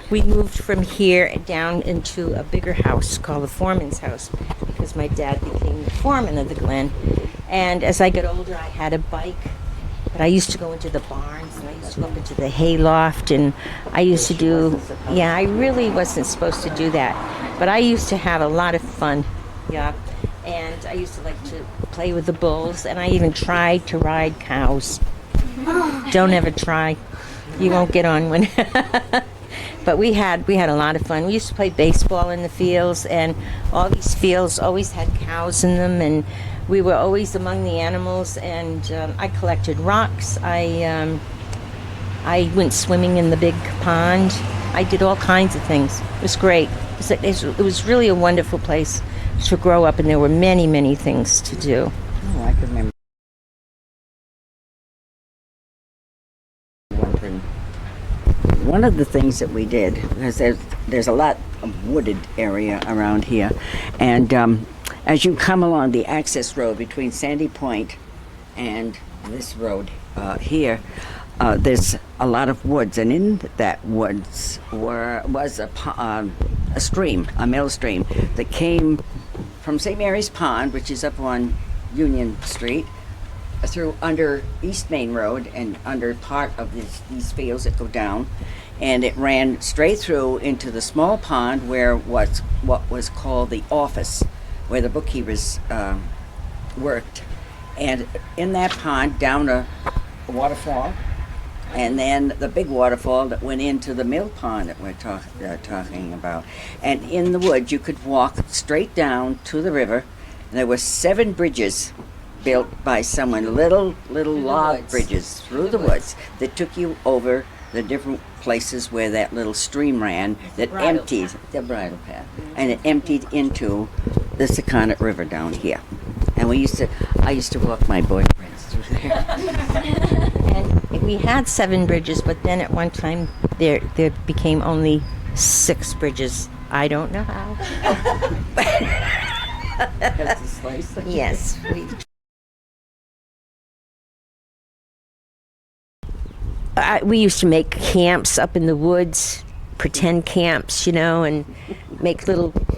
We moved from here down into a bigger house called the foreman's house because my dad became the foreman of the Glen. And as I got older, I had a bike, but I used to go into the barns and I used to go up into the hay loft, and I used to do, yeah, I really wasn't supposed to do that, but I used to have a lot of fun, yeah. And I used to like to play with the bulls, and I even tried to ride cows. Don't ever try. You won't get on one. But we had a lot of fun. We used to play baseball in the fields, and all these fields always had cows in them, and we were always among the animals. And I collected rocks. I went swimming in the big pond. I did all kinds of things. It was great. It was really a wonderful place to grow up, and there were many, many things to do. Oh, I can remember one thing. One of the things that we did, because there's a lot of wooded area around here, and as you come along the access road between Sandy Point and this road here, there's a lot of woods, and in that woods was a stream, a mill stream that came from St. Mary's Pond, which is up on Union Street, through under East Main Road and under part of these fields that go down, and it ran straight through into the small pond where what was called the office, where the bookkeepers worked, and in that pond down a waterfall, and then the big waterfall that went into the mill pond that we're talking about. And in the woods, you could walk straight down to the river. And there were 7 bridges built by someone, little log bridges through the woods that took you over the different places where that little stream ran that emptied the bridle path, and it emptied into the Sakonnet River down here. And I used to walk my boyfriends through there. And we had 7 bridges, but then at one time there became only 6 bridges. I don't know how. That's a slice. Yes. We used to make camps up in the woods, pretend camps, and make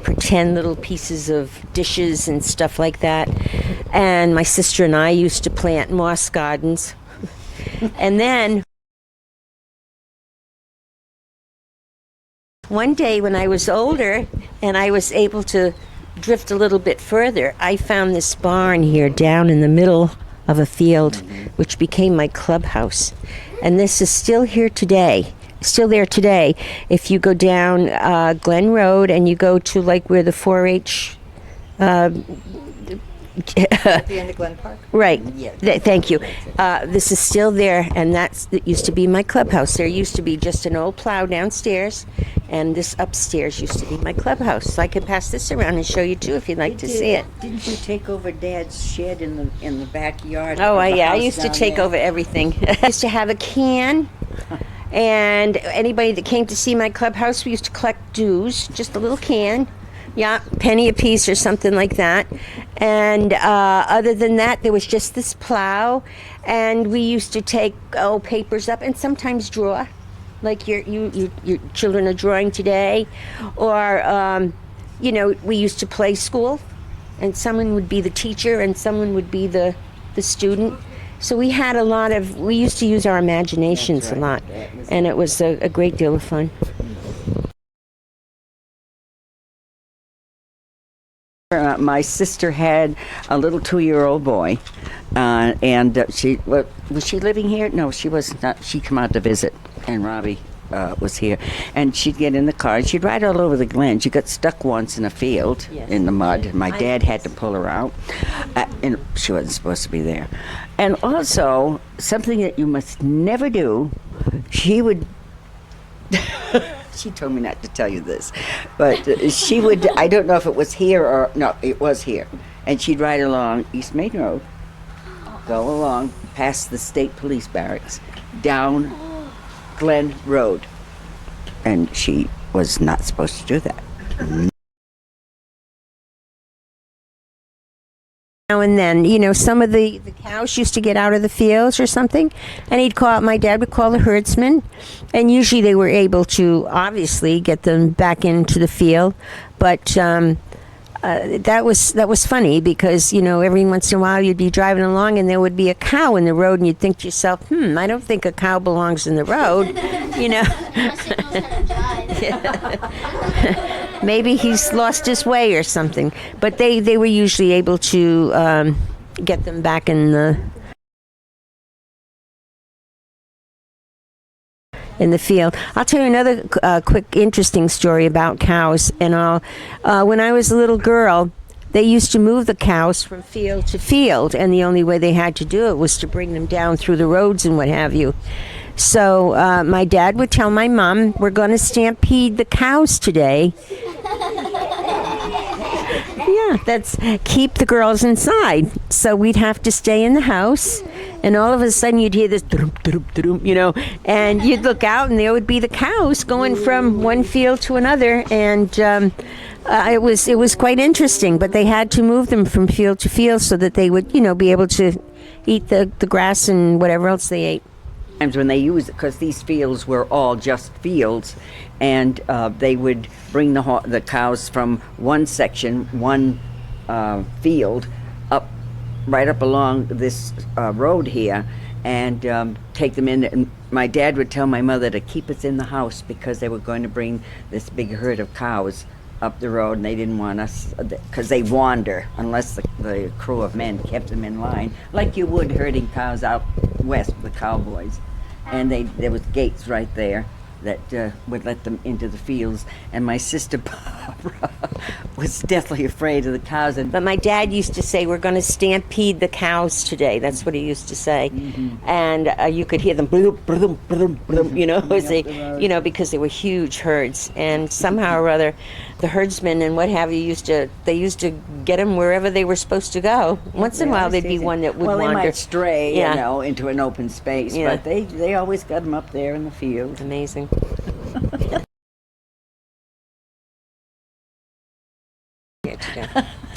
pretend little pieces of dishes and stuff like that. And my sister and I used to plant moss gardens. And then one day when I was older and I was able to drift a little bit further, I found this barn here down in the middle of a field, which became my clubhouse. And this is still here today. Still there today. If you go down Glen Road and you go to like where the 4-H at the end of Glen Park? Right. Yeah. Thank you. This is still there, and that used to be my clubhouse. There used to be just an old plow downstairs, and this upstairs used to be my clubhouse. So I could pass this around and show you too if you'd like to see it. Didn't you take over Dad's shed in the backyard? Oh, I used to take over everything. I used to have a can. And anybody that came to see my clubhouse, we used to collect dues, just a little can. Yeah, penny a piece or something like that. And other than that, there was just this plow. And we used to take papers up and sometimes draw, like your children are drawing today. Or, we used to play school. And someone would be the teacher and someone would be the student. So we used to use our imaginations a lot. And it was a great deal of fun. My sister had a little 2-year-old boy, and was she living here? No, she was not. She came out to visit, and Robbie was here. And she'd get in the car, and she'd ride all over the Glen. She got stuck once in a field in the mud. My dad had to pull her out, and she wasn't supposed to be there. And also, something that you must never do, she would... She told me not to tell you this, but she would, I don't know if it was here or, no, it was here. And she'd ride along East Main Road, go along past the state police barracks, down Glen Road. And she was not supposed to do that. Now and then, some of the cows used to get out of the fields or something, and my dad would call the herdsman, and usually they were able to obviously get them back into the field, but that was funny because every once in a while you'd be driving along and there would be a cow in the road, and you'd think to yourself, I don't think a cow belongs in the road, Maybe he's lost his way or something. But they were usually able to get them back in the field. I'll tell you another quick interesting story about cows and all. When I was a little girl, they used to move the cows from field to field, and the only way they had to do it was to bring them down through the roads and what have you. So my dad would tell my mom, we're going to stampede the cows today. Yeah, that's keep the girls inside. So we'd have to stay in the house, and all of a sudden you'd hear this, and you'd look out, and there would be the cows going from one field to another, and it was quite interesting. But they had to move them from field to field so that they would, be able to eat the grass and whatever else they ate. Times when they use it, because these fields were all just fields, and they would bring the cows from one section, one field, right up along this road here, and take them in. And my dad would tell my mother to keep us in the house because they were going to bring this big herd of cows up the road, and they didn't want us, because they wander unless the crew of men kept them in line, like you would herding cows out west with the cowboys. And there was gates right there that would let them into the fields. And my sister Barbara was deathly afraid of the cows. But my dad used to say, we're going to stampede the cows today. That's what he used to say. Mm-hmm. And you could hear them, bloop, bloop, bloop, bloop, as they, because they were huge herds. And somehow or other, the herdsmen and what have you used to get them wherever they were supposed to go. Once in a while, there'd be one that would wander. Well, they might stray, into an open space, but they always got them up there in the field. Amazing.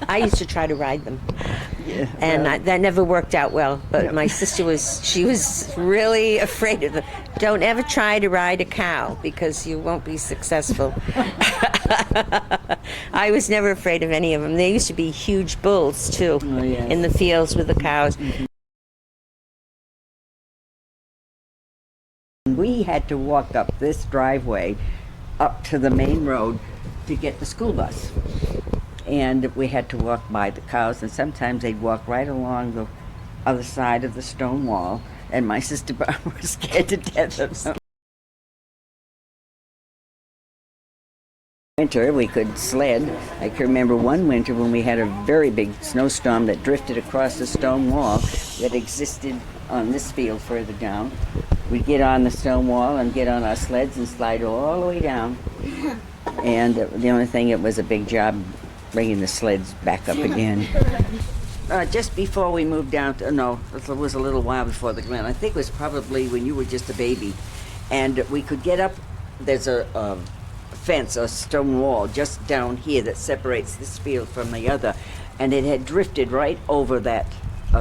I used to try to ride them, and that never worked out well. But my sister was really afraid of them. Don't ever try to ride a cow because you won't be successful. I was never afraid of any of them. There used to be huge bulls too in the fields with the cows. We had to walk up this driveway up to the main road to get the school bus. And we had to walk by the cows, and sometimes they'd walk right along the other side of the stone wall, and my sister Barbara was scared to death of them. Winter, we could sled. I can remember one winter when we had a very big snowstorm that drifted across the stone wall that existed on this field further down. We'd get on the stone wall and get on our sleds and slide all the way down. And the only thing, it was a big job bringing the sleds back up again. Just before we moved down it was a little while before the Glen. I think it was probably when you were just a baby. And we could get up, there's a fence, a stone wall just down here that separates this field from the other. And it had drifted right over that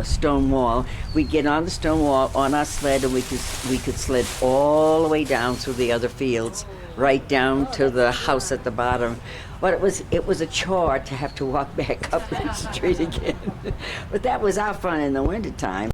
stone wall. We'd get on the stone wall on our sled, and we could sled all the way down through the other fields, right down to the house at the bottom. But it was a chore to have to walk back up the street again. But that was our fun in the wintertime.